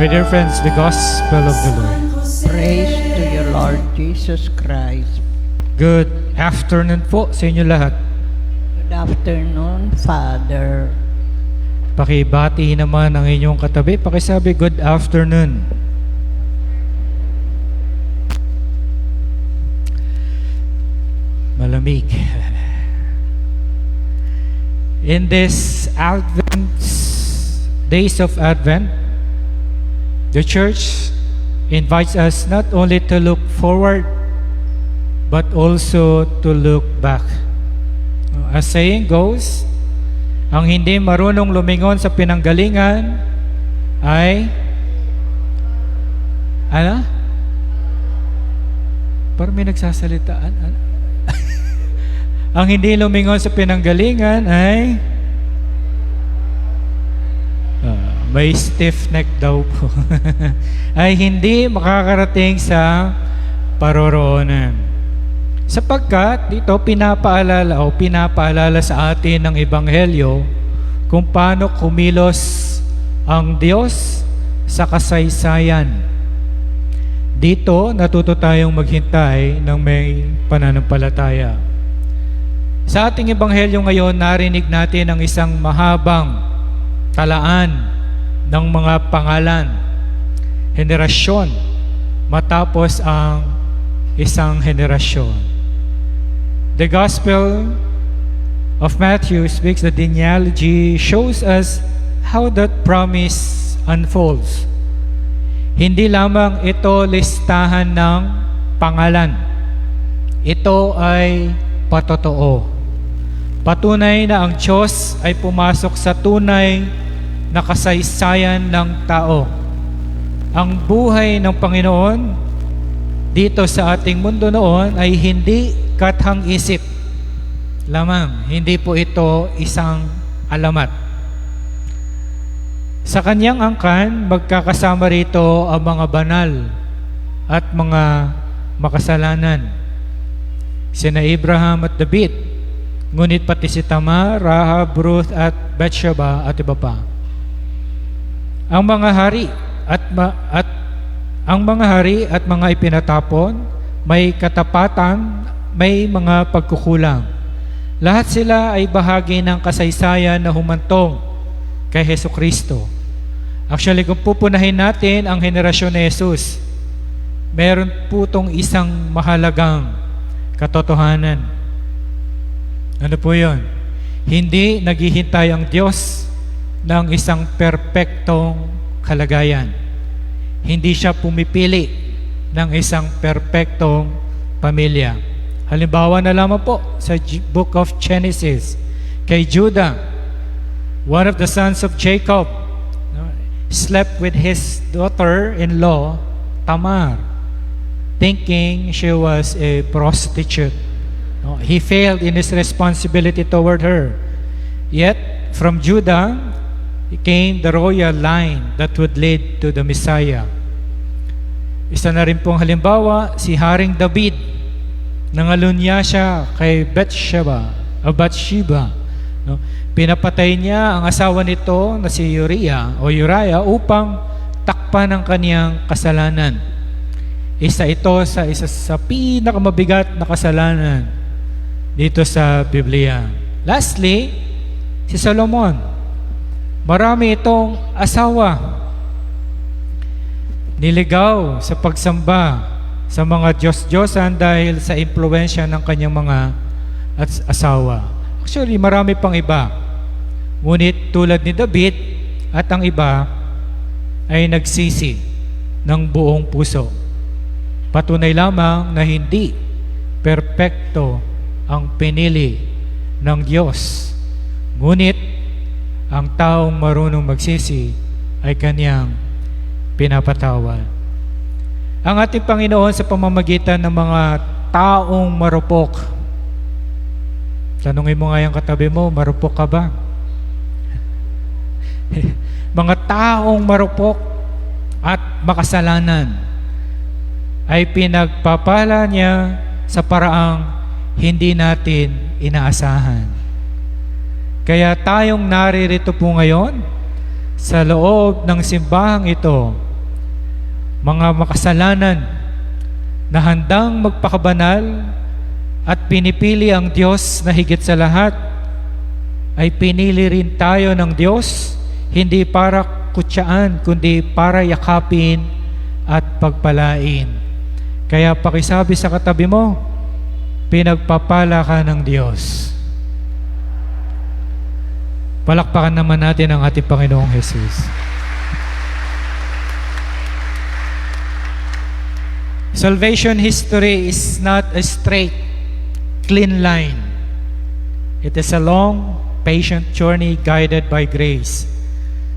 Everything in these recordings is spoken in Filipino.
My dear friends, the Gospel of the Lord. Praise to you, Lord Jesus Christ. Good afternoon po sa inyo lahat. Good afternoon, Father. Pakibati naman ang inyong katabi. Pakisabi, good afternoon. Malamig. In this days of Advent, the church invites us not only to look forward, but also to look back. As saying goes, ang hindi marunong lumingon sa pinanggalingan ay parang may nagsasalitaan. Ang hindi lumingon sa pinanggalingan ay may stiff neck daw po. Ay hindi makakarating sa paroroonan. Sapagkat dito pinapaalala sa atin ng Ebanghelyo kung paano kumilos ang Diyos sa kasaysayan. Dito natuto tayong maghintay ng may pananampalataya. Sa ating Ebanghelyo ngayon, narinig natin ang isang mahabang talaan ng mga pangalan, henerasyon, matapos ang isang henerasyon. The Gospel of Matthew speaks the genealogy, shows us how that promise unfolds. Hindi lamang ito listahan ng pangalan. Ito ay patotoo. Patunay na ang Diyos ay pumasok sa tunay na kasaysayan ng tao. Ang buhay ng Panginoon dito sa ating mundo noon ay hindi kathang-isip lamang. Hindi po ito isang alamat. Sa kanyang angkan, magkakasama rito ang mga banal at mga makasalanan. Sina Abraham at David, ngunit pati si Tamar, Rahab, Ruth at Bathsheba at iba pa. Ang mga hari at mga ipinatapon, may katapatan, may mga pagkukulang. Lahat sila ay bahagi ng kasaysayan na humantong kay Hesukristo. Actually, kung pupunahin natin ang henerasyon ni Jesus, meron po itong isang mahalagang katotohanan. Ano po yun? Hindi naghihintay ang Diyos ng isang perpektong kalagayan. Hindi siya pumipili ng isang perpektong pamilya. Halimbawa na lamang po sa Book of Genesis, kay Judah, one of the sons of Jacob, slept with his daughter-in-law, Tamar, thinking she was a prostitute. He failed in his responsibility toward her. Yet, from Judah, came the royal line that would lead to the Messiah. Isa na rin pong halimbawa, si Haring David, nangalunya siya kay Bathsheba. Pinapatay niya ang asawa nito na si Uriah upang takpan ang kaniyang kasalanan. Isa sa pinakamabigat na kasalanan dito sa Biblia. Lastly, si Solomon. Marami itong asawa. Niligaw sa pagsamba sa mga Diyos-Diyosan dahil sa impluwensya ng kanyang mga asawa. Actually, marami pang iba. Ngunit tulad ni David at ang iba ay nagsisi ng buong puso. Patunay lamang na hindi perpekto ang pinili ng Diyos. Ngunit, ang taong marunong magsisi ay kanyang pinapatawad. Ang ating Panginoon sa pamamagitan ng mga taong marupok. Tanungin mo nga yung katabi mo, marupok ka ba? Mga taong marupok at makasalanan ay pinagpapala niya sa paraang hindi natin inaasahan. Kaya tayong naririto po ngayon sa loob ng simbahang ito mga makasalanan na handang magpakabanal at pinipili ang Diyos na higit sa lahat, ay pinili rin tayo ng Diyos, hindi para kutsaan, kundi para yakapin at pagpalain. Kaya pakisabi sa katabi mo, pinagpapala ka ng Diyos. Palakpakan naman natin ang ating Panginoong Jesus. Salvation history is not a straight, clean line. It is a long, patient journey guided by grace.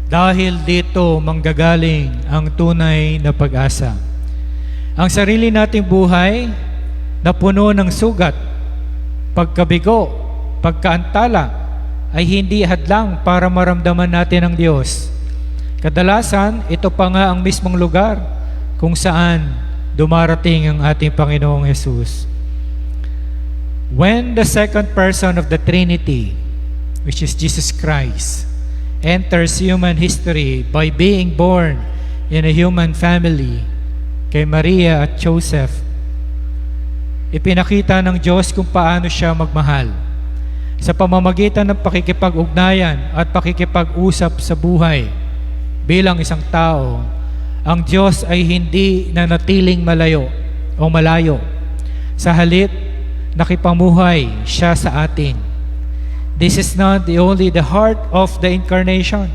Dahil dito manggagaling ang tunay na pag-asa. Ang sarili nating buhay na puno ng sugat, pagkabigo, pagkaantala, ay hindi hadlang para maramdaman natin ang Diyos. Kadalasan, ito pa nga ang mismong lugar kung saan dumarating ang ating Panginoong Jesus. When the second person of the Trinity, which is Jesus Christ, enters human history by being born in a human family kay Maria at Joseph, ipinakita ng Diyos kung paano siya magmahal. Sa pamamagitan ng pakikipag-ugnayan at pakikipag-usap sa buhay bilang isang tao, ang Diyos ay hindi nanatiling malayo o malayo. Sa halip, nakipamuhay siya sa atin. This is not only the heart of the incarnation,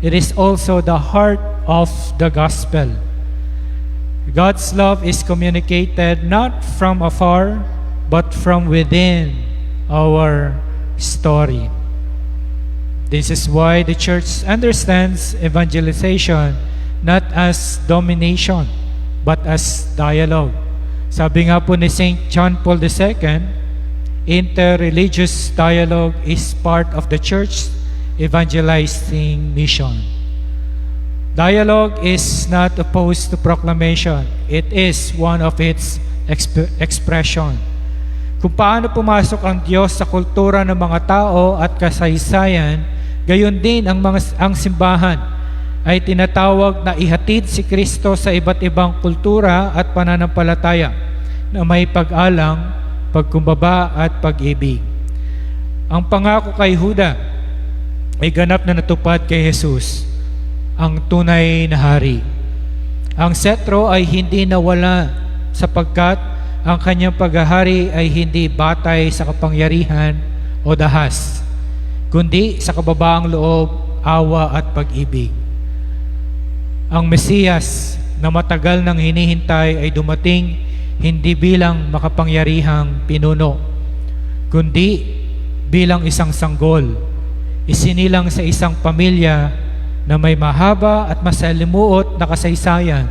it is also the heart of the gospel. God's love is communicated not from afar, but from within our story. This is why the church understands evangelization not as domination, but as dialogue. Sabi nga po ni St. John Paul II, interreligious dialogue is part of the church's evangelizing mission. Dialogue is not opposed to proclamation. It is one of its expression. Kung paano pumasok ang Diyos sa kultura ng mga tao at kasaysayan, gayon din ang simbahan ay tinatawag na ihatid si Kristo sa iba't ibang kultura at pananampalataya na may pag-alang, pagkumbaba at pag-ibig. Ang pangako kay Juda ay ganap na natupad kay Jesus, ang tunay na hari. Ang setro ay hindi nawala sapagkat ang kanyang paghahari ay hindi batay sa kapangyarihan o dahas, kundi sa kababaang loob, awa at pag-ibig. Ang Mesiyas na matagal nang hinihintay ay dumating hindi bilang makapangyarihang pinuno, kundi bilang isang sanggol, isinilang sa isang pamilya na may mahaba at masalimuot na kasaysayan,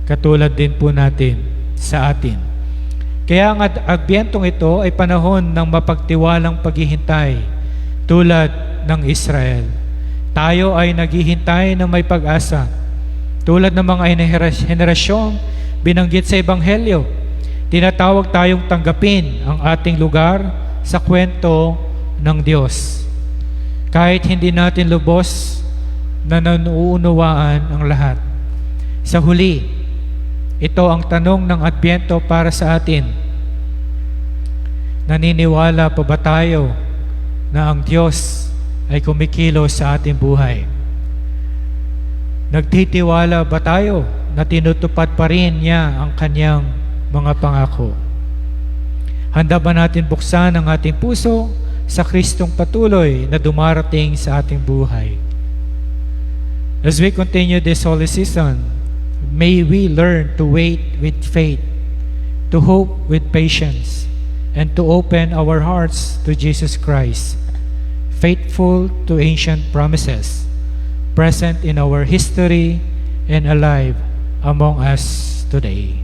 katulad din po natin sa atin. Kaya ang Adbyentong ito ay panahon ng mapagtiwalang paghihintay tulad ng Israel. Tayo ay naghihintay ng may pag-asa tulad ng mga henerasyong binanggit sa Ebanghelyo. Tinatawag tayong tanggapin ang ating lugar sa kwento ng Diyos. Kahit hindi natin lubos na nanuunawaan ang lahat. Sa huli, ito ang tanong ng Adbyento para sa atin. Naniniwala pa ba tayo na ang Diyos ay kumikilos sa ating buhay? Nagtitiwala ba tayo na tinutupad pa rin niya ang kanyang mga pangako? Handa ba natin buksan ang ating puso sa Kristong patuloy na dumarating sa ating buhay? As we continue this holy season, may we learn to wait with faith, to hope with patience, and to open our hearts to Jesus Christ, faithful to ancient promises, present in our history and alive among us today.